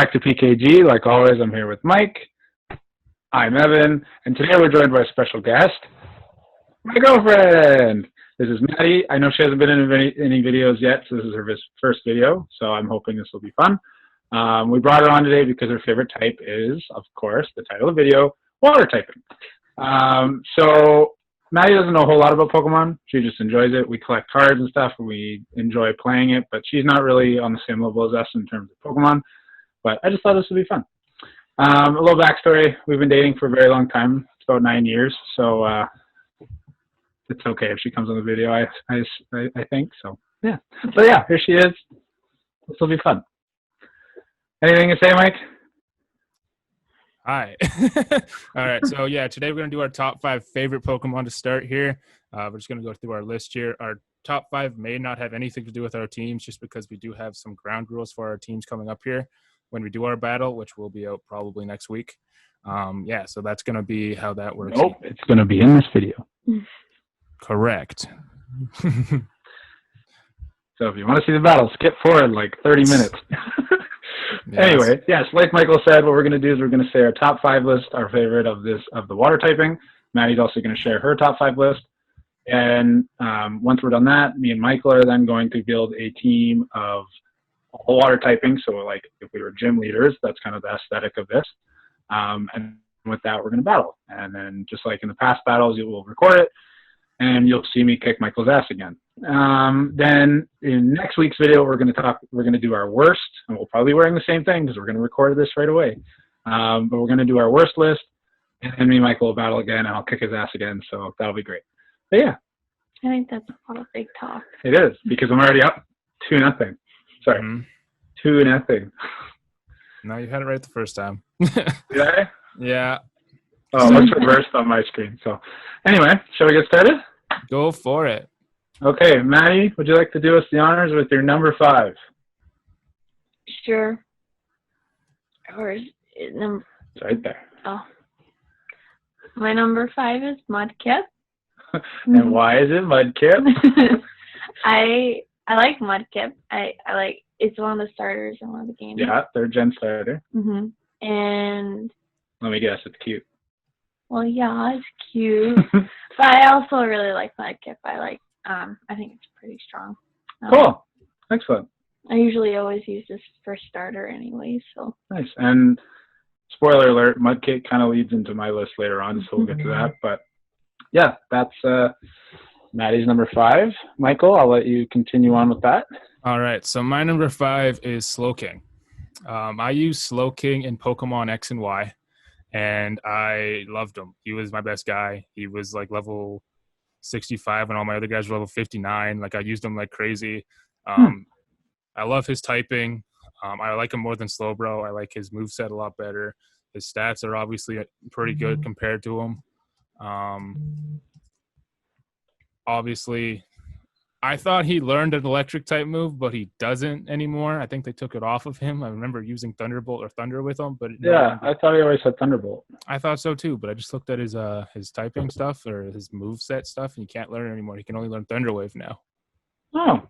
back to PKG. Like always, I'm here with Mike. I'm Evan, and today we're joined by a special guest, my girlfriend. This is Maddie. I know she hasn't been in any videos yet, so this is her first video, so I'm hoping this will be fun. We brought her on today because her favorite type is, of course, the title of the video, water typing. So Maddie doesn't know a whole lot about Pokemon. She just enjoys it. We collect cards and stuff, and we enjoy playing it, but she's not really on the same level as us in terms of Pokemon. But I just thought this would be fun. A little backstory. We've been dating for a very long time. It's about 9 years, so it's okay if she comes on the video, I think. So, yeah. But, yeah, here she is. This will be fun. Anything to say, Mike? Hi. All right. So, yeah, today we're going to do our top 5 favorite Pokemon to start here. We're just going to go through our list here. Our top 5 may not have anything to do with our teams just because we do have some ground rules for our teams coming up here when we do our battle, which will be out probably next week. Yeah, so that's going to be how that works. Nope, it's going to be in this video. Correct. So if you want to see the battle, skip forward like 30 minutes. Yes. Anyway, yes, like Michael said, what we're going to do is we're going to say our top 5 list, our favorite of the water typing. Maddie's also going to share her top 5 list. And once we're done that, me and Michael are then going to build a team of all water typing. So like if we were gym leaders, that's kind of the aesthetic of this. And with that, we're going to battle. And then just like in the past battles, you will record it and you'll see me kick Michael's ass again. Then in next week's video, we're going to do our worst, and we'll probably be wearing the same thing because we're going to record this right away. But we're going to do our worst list, and then me and Michael will battle again, and I'll kick his ass again. So that'll be great. But yeah. I think that's a lot of big talk. It is, because I'm already up 2-0. Sorry, 2-0. No, you had it right the first time. Did I? Yeah. Oh, it looks reversed on my screen. So anyway, shall we get started? Go for it. Okay, Maddie, would you like to do us the honors with your number 5? Sure. Or is it number? It's right there. Oh. My number 5 is Mudkip. And why is it Mudkip? I like Mudkip. I like it's one of the starters in one of the games. Yeah, 3rd gen starter. And let me guess, it's cute. Well, yeah, it's cute. But I also really like Mudkip. I think it's pretty strong. Cool. Excellent. I usually always use this for starter anyway, so. Nice. And spoiler alert, Mudkip kind of leads into my list later on, so we'll get to that. But yeah, that's Maddie's number 5. Michael, I'll let you continue on with that. All right. So my number 5 is Slowking. I use Slowking in Pokemon X and Y, and I loved him. He was my best guy. He was like level 65 and all my other guys were level 59. Like I used him like crazy. I love his typing. I like him more than Slowbro. I like his moveset a lot better. His stats are obviously pretty good compared to him. Obviously, I thought he learned an electric type move, but he doesn't anymore. I think they took it off of him. I remember using Thunderbolt or Thunder with him, but yeah, I thought he always had Thunderbolt. I thought so too, but I just looked at his typing stuff or his moveset stuff, and you can't learn it anymore. He can only learn Thunder Wave now. Oh,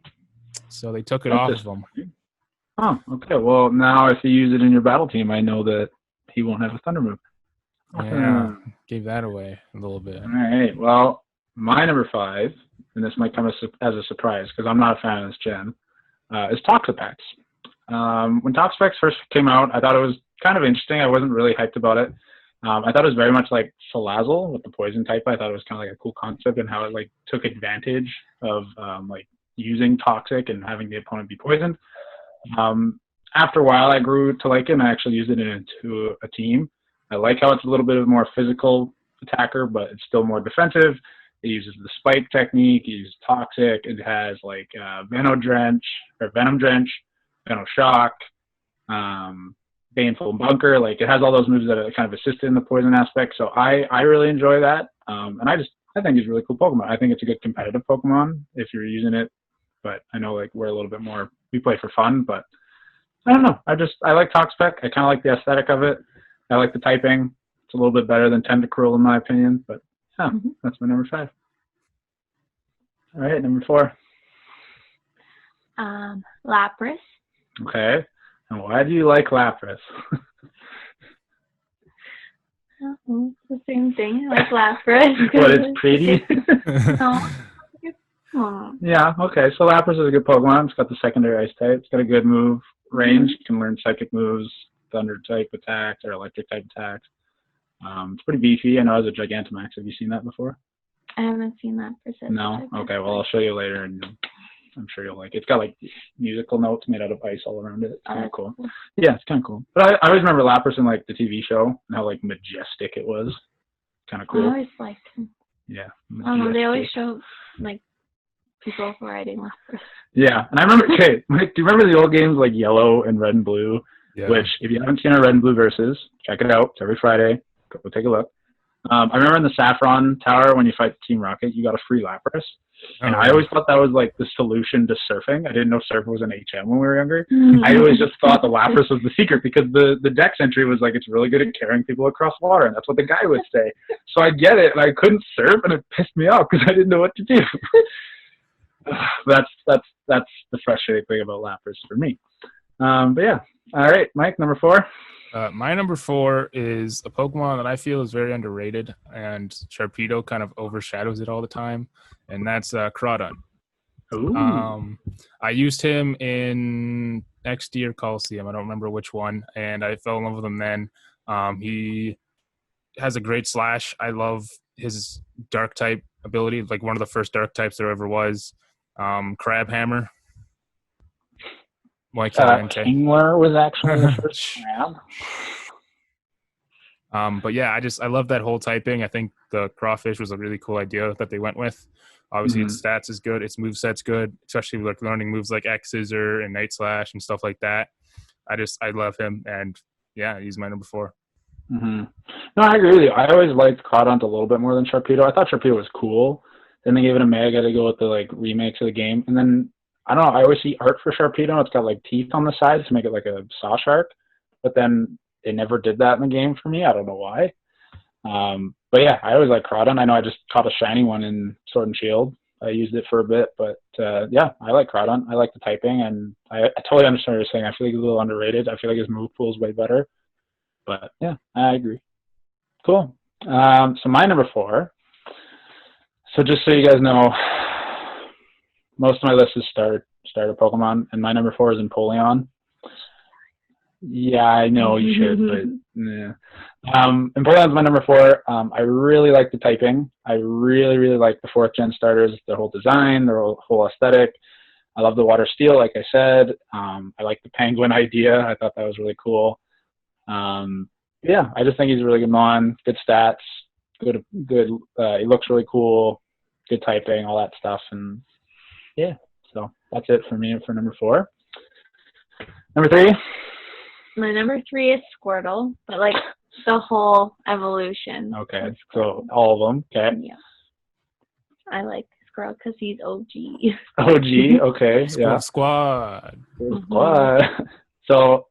so they took it off of him. Oh, okay. Well, now if you use it in your battle team, I know that he won't have a Thunder move. Yeah, gave that away a little bit. All right. Well, my number 5, and this might come as a surprise because I'm not a fan of this gen, is Topspec. When Topspec first came out, I thought it was kind of interesting. I wasn't really hyped about it. I thought it was very much like Salazzle with the poison type. I thought it was kind of like a cool concept and how it like took advantage of like using toxic and having the opponent be poisoned. After a while, I grew to like it and I actually used it into a team. I like how it's a little bit of a more physical attacker, but it's still more defensive. It uses the spike technique. It uses toxic. It has like Venom Drench, Venom Shock, Baneful Bunker. Like it has all those moves that are kind of assist in the poison aspect. So I really enjoy that. And I think it's a really cool Pokemon. I think it's a good competitive Pokemon if you're using it. But I know like we're a little bit more, we play for fun, but I don't know. I like Topspec. I kind of like the aesthetic of it. I like the typing. It's a little bit better than Tentacruel in my opinion, but yeah, that's my number 5. All right, number 4. Lapras. Okay. And why do you like Lapras? Oh, it's the same thing. I like Lapras. What, it's pretty? No. Oh. Yeah, okay. So Lapras is a good Pokemon. It's got the secondary ice type. It's got a good move range. You can learn psychic moves, thunder type attacks, or electric type attacks. It's pretty beefy. I know it has a Gigantamax. Have you seen that before? I haven't seen that for such. No? Okay, well, I'll show you later, and I'm sure you'll like it. It's got, like, musical notes made out of ice all around it. It's kind of cool. Yeah, it's kind of cool. But I always remember Lapras in, like, the TV show and how, like, majestic it was. Kind of cool. I always liked him. Yeah. They always show, like, people riding Lapras. Yeah, and I remember, okay, Mike, do you remember the old games like Yellow and Red and Blue? Yeah. Which, if you haven't seen our Red and Blue versus, check it out. It's every Friday. Go take a look. I remember in the Saffron Tower, when you fight Team Rocket, you got a free Lapras. And I always thought that was like the solution to surfing. I didn't know surf was an HM when we were younger. I always just thought the Lapras was the secret because the dex entry was like, it's really good at carrying people across water. And that's what the guy would say. So I get it. And I couldn't surf and it pissed me off because I didn't know what to do. That's the frustrating thing about Lapras for me. But yeah. All right, Mike, number 4. My number 4 is a Pokemon that I feel is very underrated, and Sharpedo kind of overshadows it all the time, and that's Crawdaunt. Ooh. I used him in XD or Coliseum. I don't remember which one, and I fell in love with him then. He has a great slash. I love his dark type ability, like one of the first dark types there ever was. Crab Hammer. Kingler was actually the first crab. But yeah, I love that whole typing. I think the Crawfish was a really cool idea that they went with. Obviously, its stats is good. Its moveset's good, especially like learning moves like X Scissor and Night Slash and stuff like that. I love him, and yeah, he's my number 4. No, I agree with you. I always liked Crawdaunt a little bit more than Sharpedo. I thought Sharpedo was cool. Then they gave it a Mega to go with the like remakes of the game, and then I don't know. I always see art for Sharpedo. It's got like teeth on the sides to make it like a saw shark, but then they never did that in the game for me. I don't know why. But yeah, I always like Crawdaunt. I know I just caught a shiny one in Sword and Shield. I used it for a bit, but yeah, I like Crawdaunt. I like the typing, and I totally understand what you're saying. I feel like he's a little underrated. I feel like his move pool is way better. But yeah, I agree. Cool. So my number 4. So just so you guys know, most of my list is starter Pokemon, and my number 4 is Empoleon. Yeah, I know you should, but yeah. Empoleon's my number 4. I really like the typing. I really, really like the 4th gen starters, their whole design, their whole aesthetic. I love the water steel, like I said. I like the penguin idea. I thought that was really cool. Yeah, I just think he's a really good mon, good stats, good. He looks really cool, good typing, all that stuff, and yeah. So that's it for me for number 4. Number 3. My number 3 is Squirtle, but like the whole evolution. Okay, so all of them. Okay. Yeah. I like Squirtle because he's OG. OG. Okay. Yeah. Squad. Squad. So,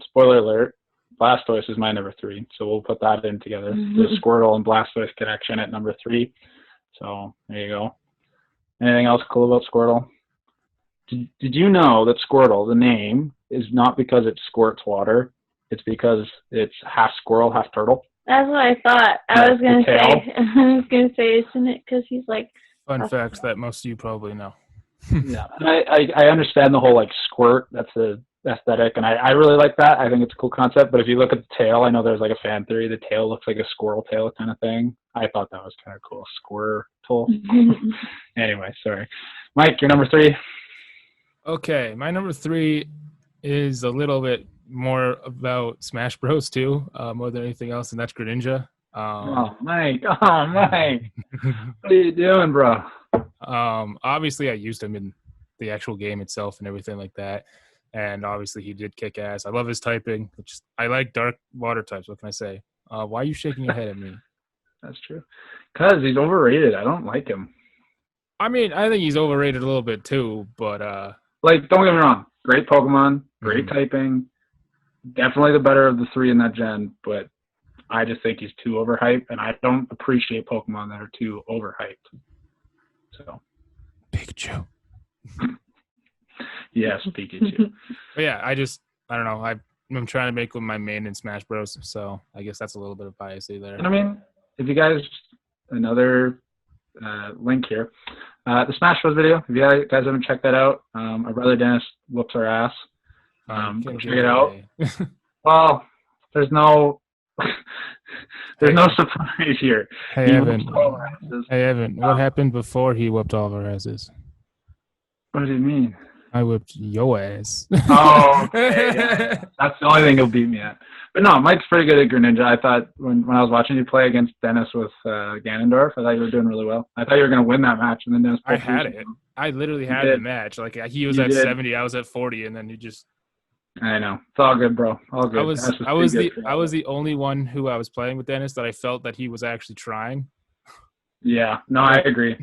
spoiler alert. Blastoise is my number 3, so we'll put that in together. The Squirtle and Blastoise connection at number 3. So there you go. Anything else cool about Squirtle? Did you know that Squirtle, the name, is not because it squirts water? It's because it's half squirrel, half turtle. That's what I thought. I was gonna say, isn't it? Because he's like. Fun facts that most of you probably know. Yeah, and I understand the whole like squirt. That's the aesthetic, and I really like that. I think it's a cool concept. But if you look at the tail, I know there's like a fan theory. The tail looks like a squirrel tail kind of thing. I thought that was kind of cool. Squirtle. Anyway, sorry. Mike, your number 3. Okay, my number 3 is a little bit more about Smash Bros. Too, more than anything else, and that's Greninja. Oh, Mike. What are you doing, bro? Obviously, I used him in the actual game itself and everything like that. And obviously, he did kick ass. I love his typing. I like dark water types. What can I say? Why are you shaking your head at me? That's true. Because he's overrated. I don't like him. I mean, I think he's overrated a little bit too, but like, don't get me wrong. Great Pokemon, great typing. Definitely the better of the 3 in that gen, but I just think he's too overhyped, and I don't appreciate Pokemon that are too overhyped. So, Pikachu. Yes, Pikachu. But yeah, I don't know. I'm trying to make him my main in Smash Bros. So I guess that's a little bit of bias there. And I mean, if you guys, another link here, the Smash Bros video, if you guys haven't checked that out, our brother Dennis whoops our ass. Go check it out. Well, there's no surprise here. Hey, Evan, what happened before he whooped all of our asses? What do you mean? I whipped your ass. Oh, okay. Yeah. That's the only thing he'll beat me at. But no, Mike's pretty good at Greninja. I thought when I was watching you play against Dennis with Ganondorf, I thought you were doing really well. I thought you were going to win that match, and then Dennis. I had it. I literally had the match. Like he was at 70, I was at 40, and then he just. I know. It's all good, bro. All good. I was the only one who I was playing with Dennis that I felt that he was actually trying. Yeah. No, I agree.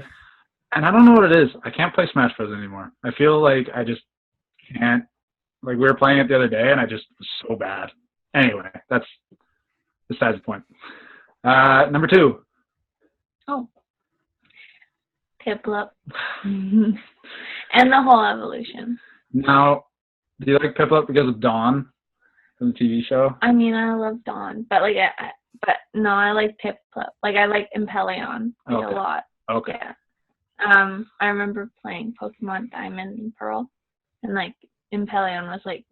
And I don't know what it is. I can't play Smash Bros. Anymore. I feel like I just can't. Like, we were playing it the other day, and I just was so bad. Anyway, that's besides the point. Number 2. Oh. Piplup. And the whole evolution. Now, do you like Piplup because of Dawn from the TV show? I mean, I love Dawn, but no, I like Piplup. Like, I like Empoleon a lot. Okay. Yeah. I remember playing Pokemon Diamond and Pearl, and like Empoleon was like,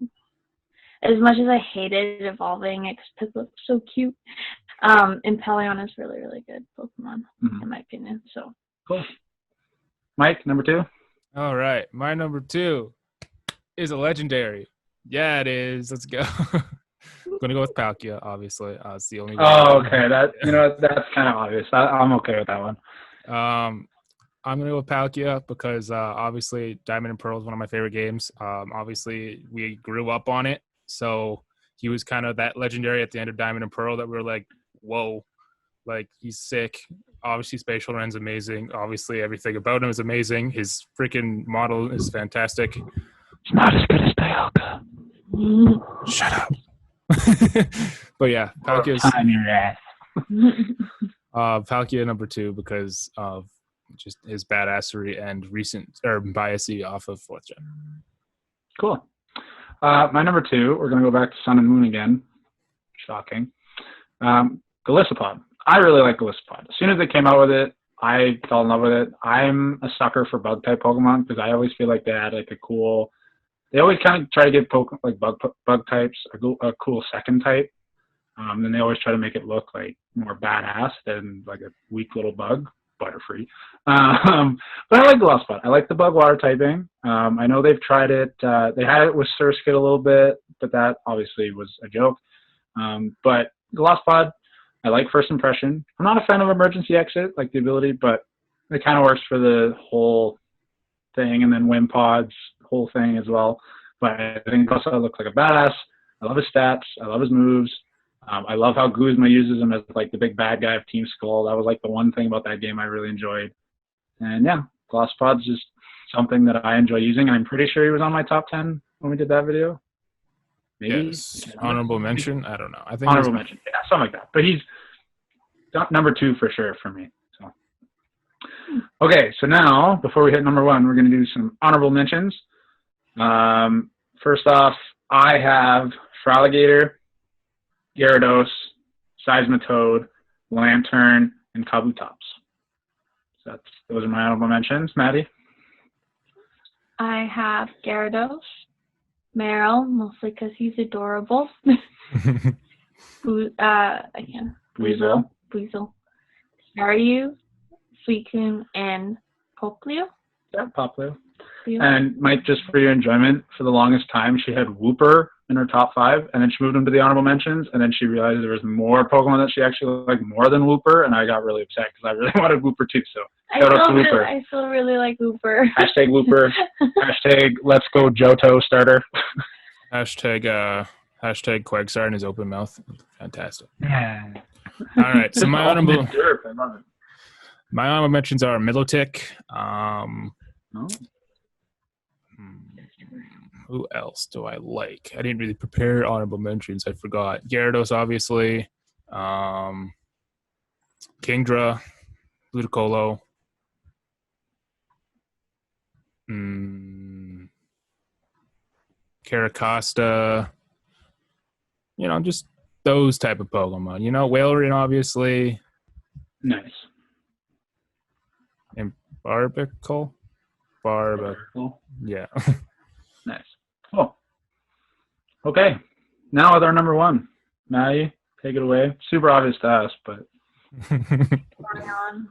as much as I hated evolving, because Piplup's so cute. Empoleon is really, really good Pokemon, in my opinion. So cool. Mike, number 2. All right, my number 2 is a legendary. Yeah, it is. Let's go. I'm gonna go with Palkia, obviously. It's the only one. Oh, okay. That's kind of obvious. I'm okay with that one. I'm gonna go with Palkia because obviously Diamond and Pearl is one of my favorite games. Obviously we grew up on it, so he was kind of that legendary at the end of Diamond and Pearl that we were like, whoa, like he's sick. Obviously Spatial Ren's amazing. Obviously everything about him is amazing. His freaking model is fantastic. It's not as good as Dialga. Shut up. But yeah, Palkia's on your ass. Palkia number 2 because of just his badassery and recent biasy off of 4th gen. Cool. My number 2, we're going to go back to Sun and Moon again. Shocking. Golisopod. I really like Golisopod. As soon as they came out with it, I fell in love with it. I'm a sucker for bug type Pokemon because I always feel like they had like a cool. They always kind of try to give bug types a cool second type. Then they always try to make it look like more badass than like a weak little bug. Butterfree. But I like Golisopod. I like the bug water typing. I know they've tried it. They had it with Surskit a little bit, but that obviously was a joke. But Golisopod, I like first impression. I'm not a fan of emergency exit, like the ability, but it kind of works for the whole thing. And then Wimpod's whole thing as well. But I think Golisopod looks like a badass. I love his stats. I love his moves. I love how Guzma uses him as like the big bad guy of Team Skull. That was like the one thing about that game I really enjoyed. And yeah, Golisopod's just something that I enjoy using. I'm pretty sure he was on my top 10 when we did that video. Maybe. Yes. Honorable mention? I don't know. I think honorable mention. Yeah, something like that. But he's number 2 for sure for me. So okay, so now before we hit number 1, we're going to do some honorable mentions. First off, I have Fraligator, Gyarados, Seismitoad, Lantern, and Kabutops. So those are my honorable mentions. Maddie? I have Gyarados, Meryl, mostly because he's adorable. Weasel, Staryu, Suicune, and Popplio. Yeah, Popplio. And Mike, just for your enjoyment, for the longest time, she had Wooper in her top 5, and then she moved them to the honorable mentions, and then she realized there was more Pokemon that she actually liked more than Wooper, and I got really upset because I really wanted Wooper too, so shout out to Wooper. I still really like Wooper. Hashtag Wooper. Hashtag let's go Johto starter. Hashtag Quagsire in his open mouth. Fantastic. Yeah. All right, so my honorable derp. I love it. My honorable mentions are Middletik. Who else do I like? I didn't really prepare honorable mentions. I forgot. Gyarados, obviously. Kingdra. Ludicolo. Caracosta. just those type of Pokemon. Whalerian, obviously, Nice. and Barbicle. Yeah. Nice. Cool. Okay. Now with our number one. Maddie, take it away. Super obvious to us, but Vaporeon.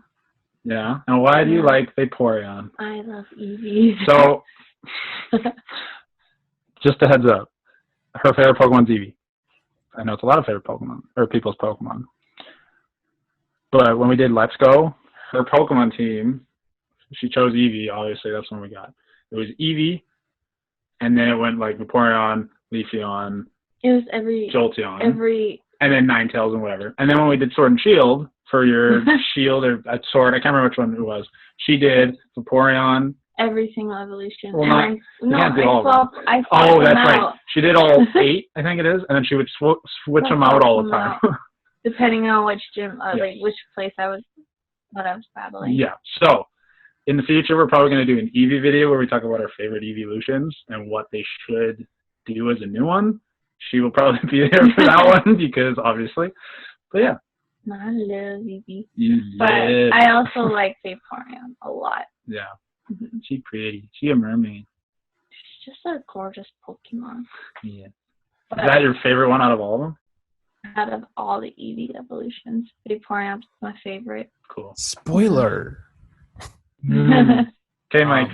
yeah. And why do you like Vaporeon? I love Eevees. So, just a heads up. Her favorite Pokemon's Eevee. I know it's a lot of favorite Pokemon, or people's Pokemon. But when we did Let's Go, her Pokemon team, she chose Eevee, obviously, that's when we got. It was Eevee, and then it went like Vaporeon, Leafeon, It was every and then Ninetales and whatever. And then when we did Sword and Shield, for your Shield or Sword, I can't remember which one it was, she did Vaporeon. every single evolution. Well, and can't do all of them. I swapped Oh, that's them right. out, She did all 8, I think it is, and then she would switch them out all the time. depending on which gym, Yes. like which place what I was battling. Yeah. So, in the future, we're probably going to do an Eevee video where we talk about our favorite Eeveelutions and what they should do as a new one. She will probably be there for that one because, obviously. But yeah. I love Eevee. You But did. I also like Vaporeon a lot. Yeah. Mhm. She's pretty. She a mermaid. She's just a gorgeous Pokemon. Yeah. But Is that your favorite one out of all of them? out of all the Eevee evolutions, Vaporeon's my favorite. Cool. Spoiler. Okay, Mike.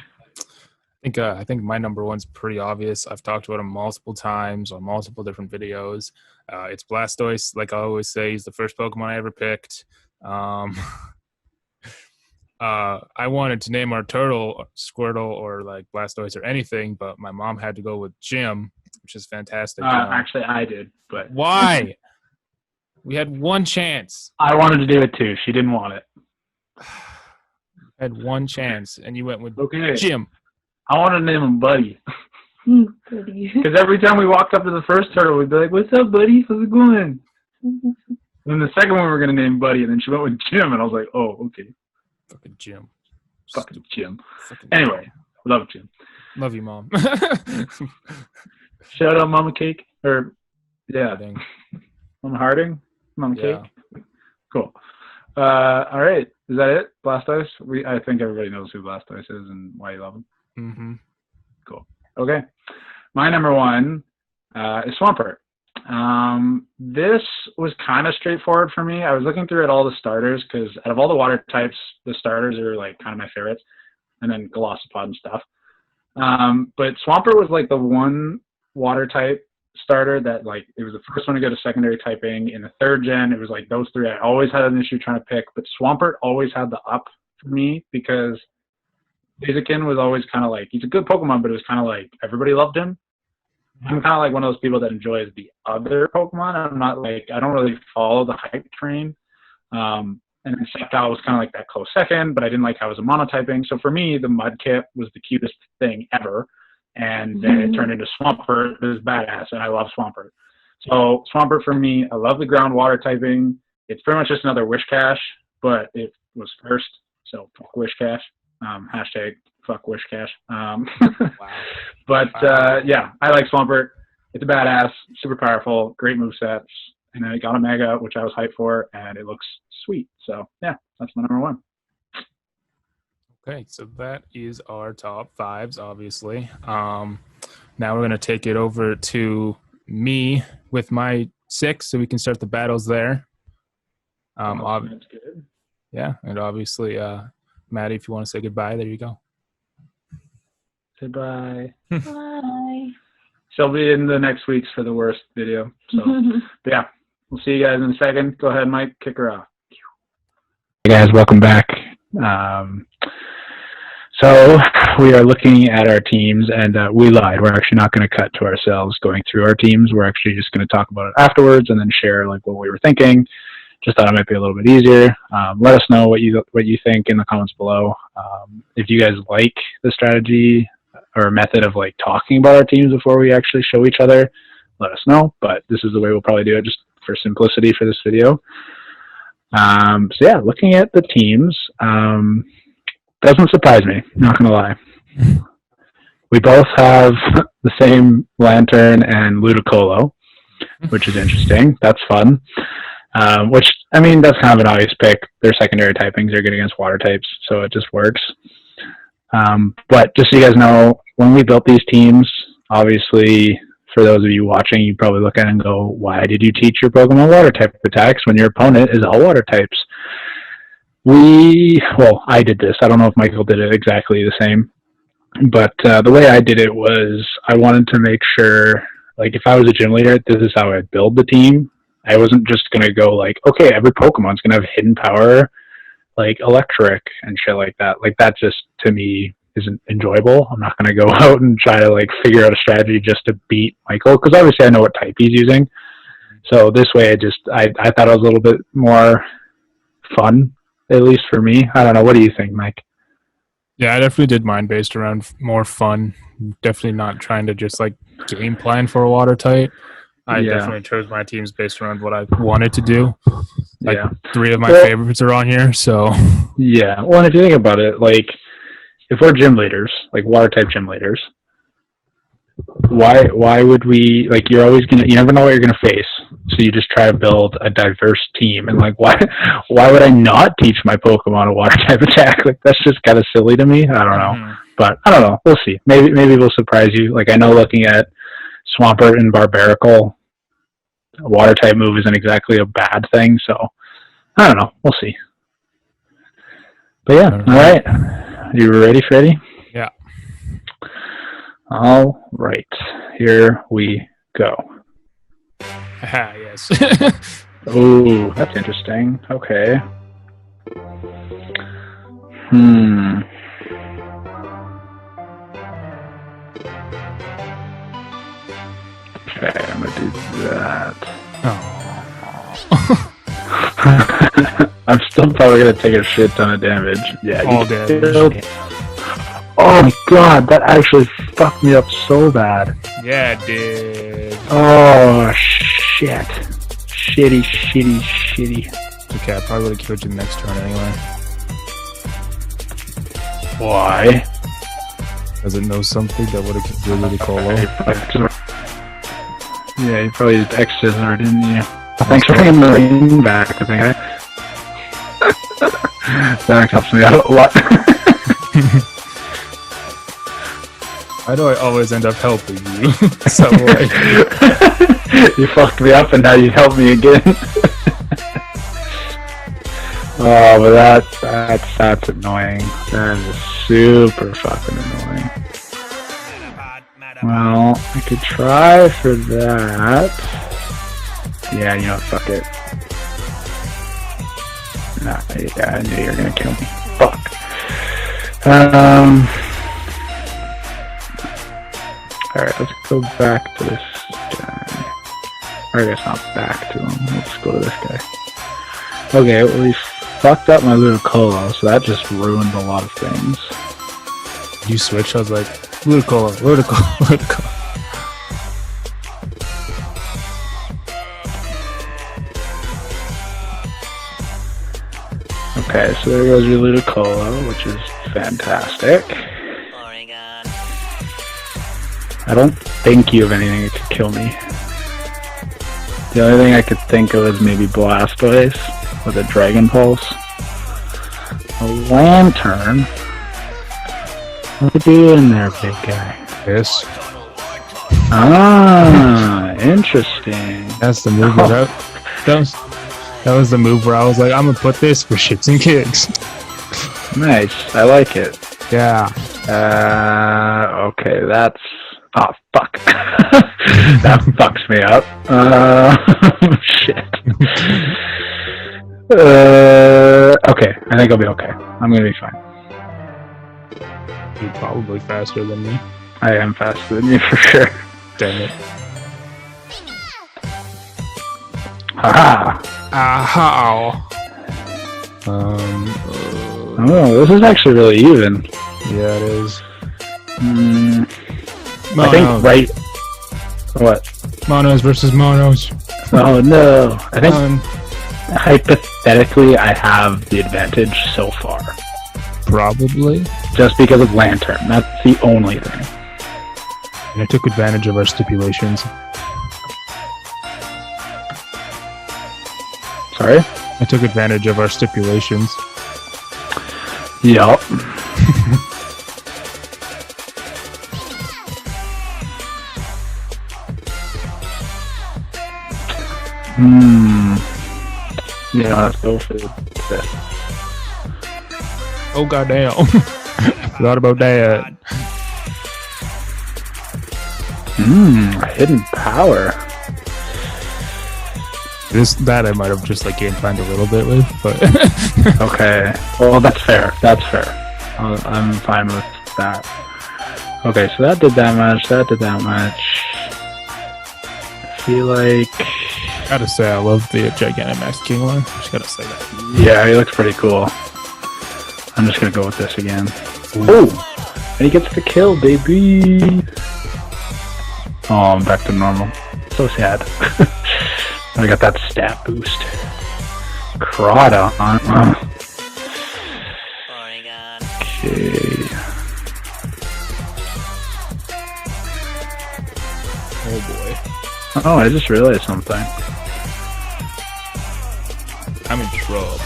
I think my number one's pretty obvious. I've talked about him multiple times on multiple different videos. It's Blastoise. Like I always say, he's the first Pokemon I ever picked. I wanted to name our turtle Squirtle or like Blastoise or anything, but my mom had to go with Jim, which is fantastic. Actually, I did, but Why? We had one chance. I wanted to do it too. She didn't want it. Had one chance, and you went with Okay. Jim. I wanted to name him Buddy. Goody. Because every time we walked up to the first turtle, we'd be like, "What's up, Buddy? How's it going?" And then the second one we were going to name Buddy, and then she went with Jim, and I was like, "Oh, okay." Fucking Jim. Fucking Jim. Fucking Anyway, love Jim. love you, Mom. Shout out Mama Cake. Or, yeah, Dang. Mama Harding. Mama Yeah. Cake. Cool. All right. Is that it? Blastoise? I think everybody knows who Blastoise is and why you love him. Mm-hmm. Cool. Okay. My number one is Swampert. This was kind of straightforward for me. I was looking through at all the starters because out of all the water types, the starters are like kind of my favorites, and then Glossopod and stuff. But Swampert was like the one water type starter that like it was the first one to go to secondary typing. In the third gen, it was like those three I always had an issue trying to pick, but Swampert always had the up for me because Blaziken was always kind of like, he's a good Pokemon, but it was kind of like everybody loved him. I'm kind of like one of those people that enjoys the other Pokemon. I'm not like, I don't really follow the hype train. And then Sceptile was kind of like that close second, but I didn't like how it was a monotyping. So for me, the Mudkip was the cutest thing ever. And then it turned into Swampert. It was badass, and I love Swampert. So Swampert for me, I love the groundwater typing. It's pretty much just another Wish Cache, but it was first. So fuck Wish Cache. Hashtag fuck Wish Cache. Wow. But yeah, I like Swampert. It's a badass, super powerful, great movesets. And then it got a Mega, which I was hyped for, and it looks sweet. So yeah, that's my number one. Okay, so that is our top fives, obviously. Now we're going to take it over to me with my 6, so we can start the battles there. That's good. Yeah, and obviously, Maddie, if you want to say goodbye, there you go. Say bye. Bye. She'll be in the next week's for the worst video. So but yeah, we'll see you guys in a second. Go ahead, Mike, kick her off. Hey guys, welcome back. So we are looking at our teams, and we lied. We're actually not going to cut to ourselves going through our teams. We're actually just going to talk about it afterwards and then share like what we were thinking. Just thought it might be a little bit easier. Let us know what you think in the comments below. If you guys like the strategy or method of like talking about our teams before we actually show each other, let us know. But this is the way we'll probably do it, just for simplicity for this video. So yeah, looking at the teams. Doesn't surprise me, not gonna lie. We both have the same Lantern and Ludicolo. which is interesting. That's fun. Which, I mean, that's kind of an obvious pick. Their secondary typings are good against water types, so it just works. But just so you guys know, when we built these teams, obviously, for those of you watching, you probably look at it and go, why did you teach your Pokemon water type attacks when your opponent is all water types? Well, I did this. I don't know if Michael did it exactly the same. But the way I did it was I wanted to make sure, like, if I was a gym leader, this is how I'd build the team. I wasn't just going to go, like, okay, every Pokemon's going to have hidden power, like electric and shit like that. Like, that just, to me, isn't enjoyable. I'm not going to go out and try to, like, figure out a strategy just to beat Michael, because obviously I know what type he's using. So this way, I thought it was a little bit more fun, at least for me. I don't know. What do you think, Mike? Yeah, I definitely did mine based around more fun. Definitely not trying to just like game plan for a water type. I definitely chose my teams based around what I wanted to do. Like 3 of my favorites are on here, so yeah. Well, and if you think about it, like if we're gym leaders, like water type gym leaders, why would we, like, you never know what you're gonna face, so you just try to build a diverse team. And like, why would I not teach my Pokemon a water type attack? Like, that's just kind of silly to me. I don't know, but I don't know. We'll see. Maybe we'll surprise you. Like, I know looking at Swampert and Barbaracle, a water type move isn't exactly a bad thing. So I don't know. We'll see. But yeah, all right. You ready, Freddy? Yeah. All right, here we go. Yes. Ooh, that's interesting. Okay. Okay, I'm gonna do that. Oh. I'm still probably gonna take a shit ton of damage. Yeah, all damage. Oh my god, that actually fucked me up so bad. Yeah, it did. Oh, shit. Shitty. Okay, I probably would have killed you the next turn anyway. Why? Does it know something that would have killed you really cool? Yeah, you probably used X scissor, didn't you? Thanks for bringing the ring back, I think. That helps me out a lot. Why do I always end up helping you? So like, you fucked me up and now you help me again. Oh, but that's annoying. That is super fucking annoying. Well, I could try for that. Yeah, you know, fuck it. Nah, yeah, I knew you were gonna kill me. Fuck. Alright, let's go back to this guy. Or I guess not back to him. Let's go to this guy. Okay, well, he fucked up my Ludicolo, so that just ruined a lot of things. you switch, I was like, Ludicolo. Okay, so there goes your Ludicolo, which is fantastic. I don't think you have anything that could kill me. The only thing I could think of is maybe Blastoise with a Dragon Pulse. A Lantern? What are you doing there, big guy? Yes. Ah, interesting. That's the move. That was the move where I was like, I'm gonna put this for shits and gigs. Nice, I like it. Yeah. Okay, that's... Oh, fuck. That fucks me up. Shit. Okay, I think I'll be okay. I'm gonna be fine. You're probably faster than me. I am faster than you for sure. Damn it. Haha! Aha! Oh, this is actually really even. Yeah, it is. I think right... What? Monos versus monos. Oh no! I think hypothetically I have the advantage so far. Probably. Just because of Lantern. That's the only thing. And I took advantage of our stipulations. Sorry? I took advantage of our stipulations. Yup. Yeah, let's go for this. Oh goddamn! Forgot about that. Hidden power. That I might have just like game planned a little bit with, but Okay. Well, that's fair. That's fair. I'm fine with that. Okay, so that did that much. That did that much. I feel like. gotta say I love the Gigantamax King line. Just gotta say that. Yeah, he looks pretty cool. I'm just gonna go with this again. Oh, and he gets the kill, baby. Oh, I'm back to normal. So sad. I got that stat boost. Crawdaunt. Okay. Oh boy. Oh, I just realized something. I'm in trouble.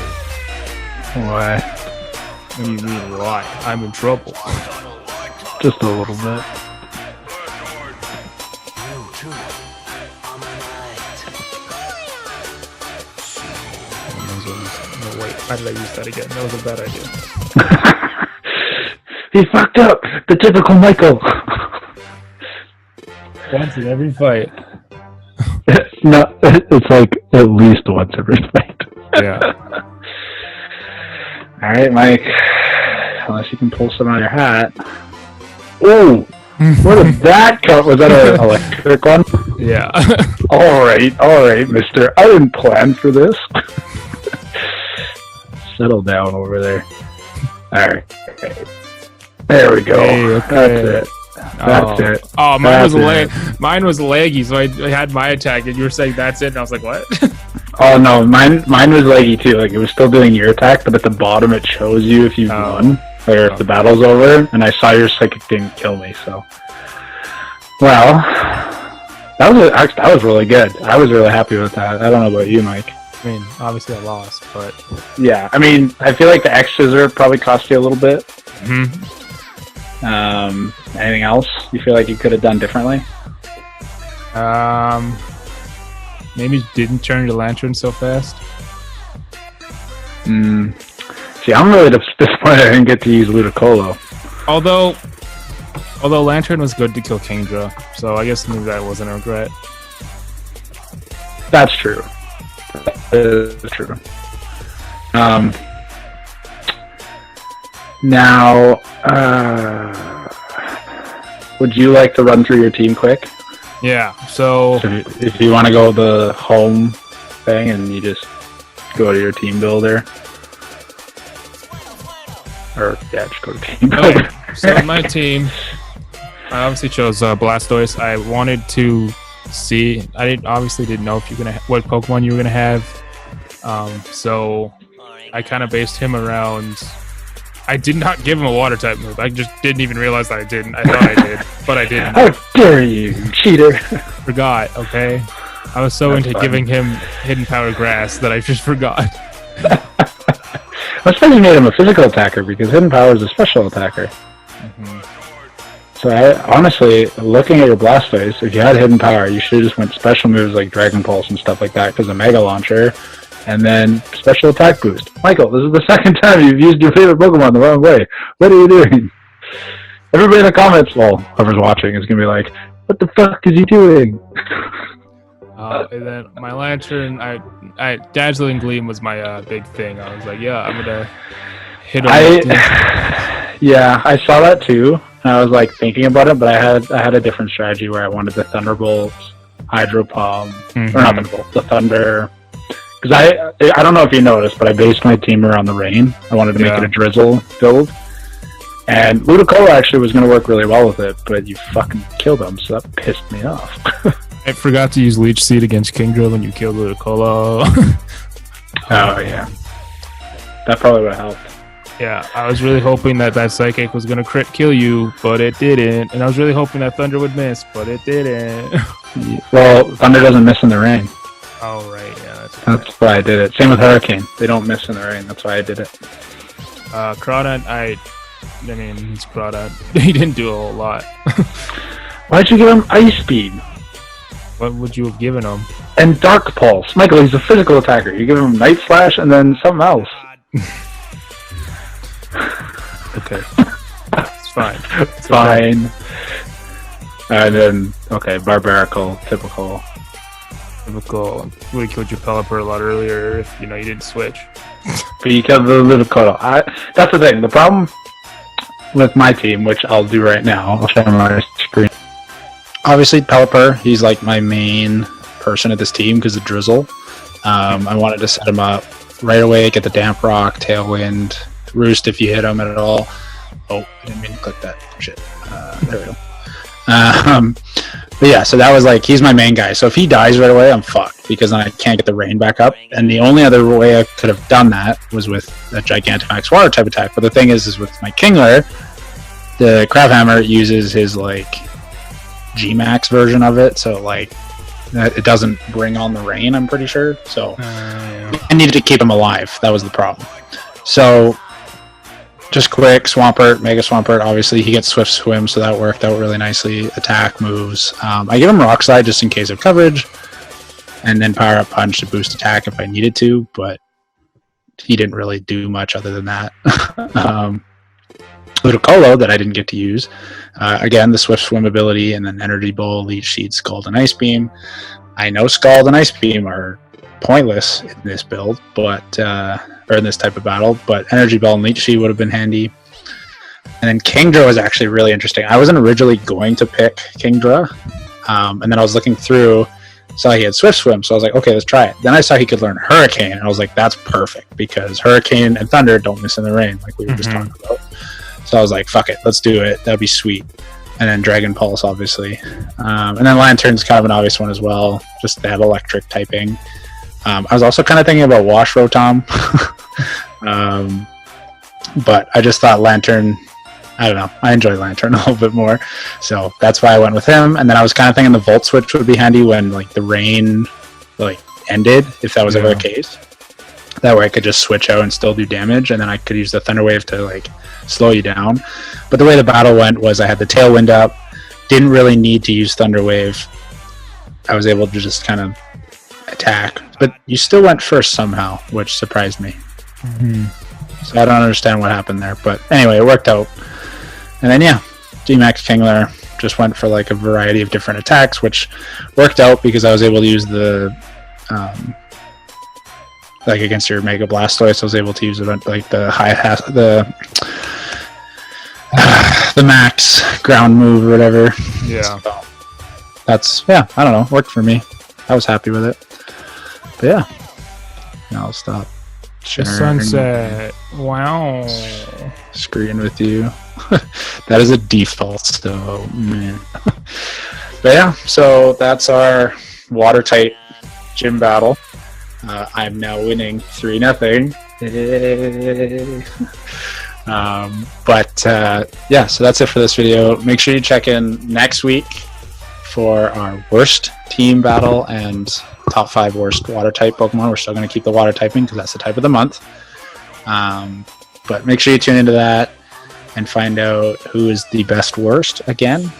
Why? What do you mean why? I'm in trouble. Just a little bit. No, wait. Why did I use that again? That was a bad idea. He fucked up! The typical Michael! Once in every fight. No, it's like at least once every fight. Yeah. Alright, Mike. Unless you can pull some out of your hat. Ooh! Where did that come? Was that an electric one? Yeah. Alright, mister. I didn't plan for this. Settle down over there. Alright. There we go. Hey, okay. That's it. That's it. Oh, mine was it. Mine was laggy, so I had my attack, and you were saying that's it, and I was like, what? Oh no, mine was laggy too. Like it was still doing your attack, but at the bottom it shows you if you've won or if the battle's over. And I saw your psychic didn't kill me, so. Well, that was really good. I was really happy with that. I don't know about you, Mike. I mean, obviously I lost, but Yeah, I mean, I feel like the extras are probably cost you a little bit. Anything else you feel like you could have done differently? Maybe didn't turn your lantern so fast. See, I'm really disappointed I didn't get to use Ludicolo. Although lantern was good to kill Kingdra, so I guess maybe that wasn't a regret. That's true. That is true. Now, would you like to run through your team quick? Yeah, so if you want to go the home thing and you just go to your team builder. Or, yeah, just go to team builder. okay. So in my team, I obviously chose Blastoise. I wanted to see, obviously didn't know if what Pokemon you were gonna have. So I kind of based him around. I did not give him a water type move. I just didn't even realize that I didn't. I thought I did, but I didn't. How dare you, cheater! Forgot. Okay, I was so into giving him hidden power grass that I just forgot. I suppose you made him a physical attacker because hidden power is a special attacker. So honestly, looking at your Blastoise, if you had hidden power, you should have just went special moves like Dragon Pulse and stuff like that because of Mega Launcher, and then special attack boost. Michael, this is the second time you've used your favorite Pokemon the wrong way. What are you doing? Everybody in the comments, well, whoever's watching is gonna be like, "What the fuck is he doing?" And then my lantern, Dazzling Gleam was my big thing. I was like, yeah, I'm gonna hit him. Yeah, I saw that too. And I was like thinking about it, but I had a different strategy where I wanted the Thunderbolt, Hydro Palm, or not Thunderbolt, the Thunder. Because I don't know if you noticed, but I based my team around the rain. I wanted to make it a drizzle build. And Ludicolo actually was going to work really well with it, but you fucking killed him, so that pissed me off. I forgot to use Leech Seed against Kingdra when you killed Ludicolo. Oh, yeah. That probably would have helped. Yeah, I was really hoping that Psychic was going to crit kill you, but it didn't. And I was really hoping that Thunder would miss, but it didn't. Well, Thunder doesn't miss in the rain. Oh, right, yeah, that's That's why I did it. Same with Hurricane. They don't miss in the rain. That's why I did it. Crawdaunt, I mean, he's Crawdaunt. He didn't do a whole lot. Why'd you give him Ice Speed? What would you have given him? And Dark Pulse. Michael, he's a physical attacker. You give him Night Slash and then something else. Okay. It's fine. It's Fine. Okay. And then, okay, Barbarical, typical. Typical. Would have killed your Pelipper a lot earlier if, you didn't switch. But you killed the little Kodo. That's the thing. The problem with my team, which I'll do right now, I'll show my screen. Obviously, Pelipper, he's like my main person at this team because of Drizzle. I wanted to set him up right away, get the Damp Rock, Tailwind, Roost if you hit him at all. Oh, I didn't mean to click that. Shit. There we go. But yeah, so that was like, he's my main guy. So if he dies right away, I'm fucked because then I can't get the rain back up. And the only other way I could have done that was with a Gigantamax water type attack. But the thing is with my Kingler, the Crabhammer uses his like G-Max version of it. So like, it doesn't bring on the rain, I'm pretty sure. So I needed to keep him alive. That was the problem. So just quick, Swampert, Mega Swampert, obviously he gets Swift Swim, so that worked out really nicely. Attack moves. I give him Rock Slide just in case of coverage, and then Power Up Punch to boost attack if I needed to, but he didn't really do much other than that. Little Colo that I didn't get to use. Again, the Swift Swim ability, and then Energy Bowl, Leech Seed, Scald, and Ice Beam. I know Scald and Ice Beam are pointless in this build, but or in this type of battle, but Energy Bell and Leech Seed would have been handy. And then Kingdra was actually really interesting. I wasn't originally going to pick Kingdra, and then I was looking through, saw he had Swift Swim, so I was like, okay, let's try it. Then I saw he could learn Hurricane, and I was like, that's perfect, because Hurricane and Thunder don't miss in the rain, like we were just talking about. So I was like, fuck it, let's do it. That'd be sweet. And then Dragon Pulse, obviously. And then Lantern's kind of an obvious one as well, just they have electric typing. I was also kind of thinking about Wash Rotom. But I just thought Lantern, I don't know, I enjoy Lantern a little bit more. So that's why I went with him. And then I was kind of thinking the Volt Switch would be handy when like the rain like ended, if that was ever the case. That way I could just switch out and still do damage, and then I could use the Thunder Wave to like slow you down. But the way the battle went was I had the Tailwind up, didn't really need to use Thunder Wave. I was able to just kind of attack, but you still went first somehow, which surprised me. So I don't understand what happened there, but anyway, it worked out. And then yeah, G-Max Kingler just went for like a variety of different attacks, which worked out because I was able to use the like against your Mega Blastoise, I was able to use it like the the max ground move or whatever. Yeah. So that's, yeah, I don't know, worked for me. I was happy with it. But yeah. Now I'll stop The sunset. Wow. Screen with you. That is a default, so man. But yeah, so that's our watertight gym battle. I'm now winning 3-0. Yeah, so that's it for this video. Make sure you check in next week for our worst team battle and top 5 worst water type Pokemon. We're still going to keep the water typing because that's the type of the month. But make sure you tune into that and find out who is the best worst again.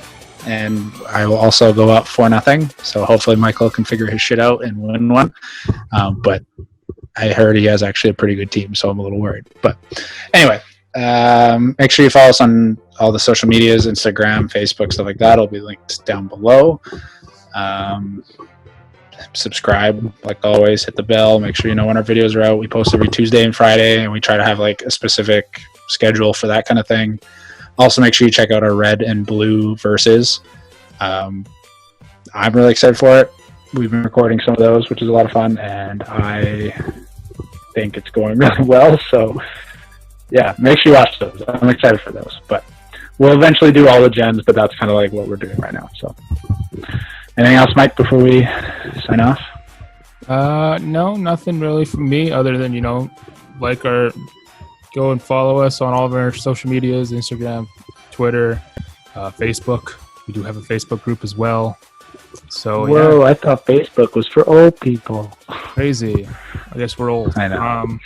And I will also go up 4-0. So hopefully Michael can figure his shit out and win one. But I heard he has actually a pretty good team, so I'm a little worried. But anyway, make sure you follow us on all the social medias, Instagram, Facebook, stuff like that. It'll be linked down below. Subscribe, like always, hit the bell, make sure you know when our videos are out. We post every Tuesday and Friday, and we try to have like a specific schedule for that kind of thing. Also, make sure you check out our red and blue verses. I'm really excited for it. We've been recording some of those, which is a lot of fun, and I think it's going really well. So yeah, make sure you watch those. I'm excited for those. But we'll eventually do all the gens, but that's kind of like what we're doing right now. So anything else, Mike, before we sign off? No, nothing really from me other than, go and follow us on all of our social medias, Instagram, Twitter, Facebook. We do have a Facebook group as well. So whoa, yeah. I thought Facebook was for old people. Crazy. I guess we're old. I know.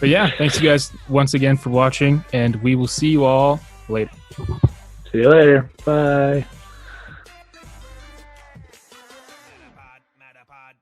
But yeah, thanks you guys once again for watching, and we will see you all later. See you later. Bye. Metapod.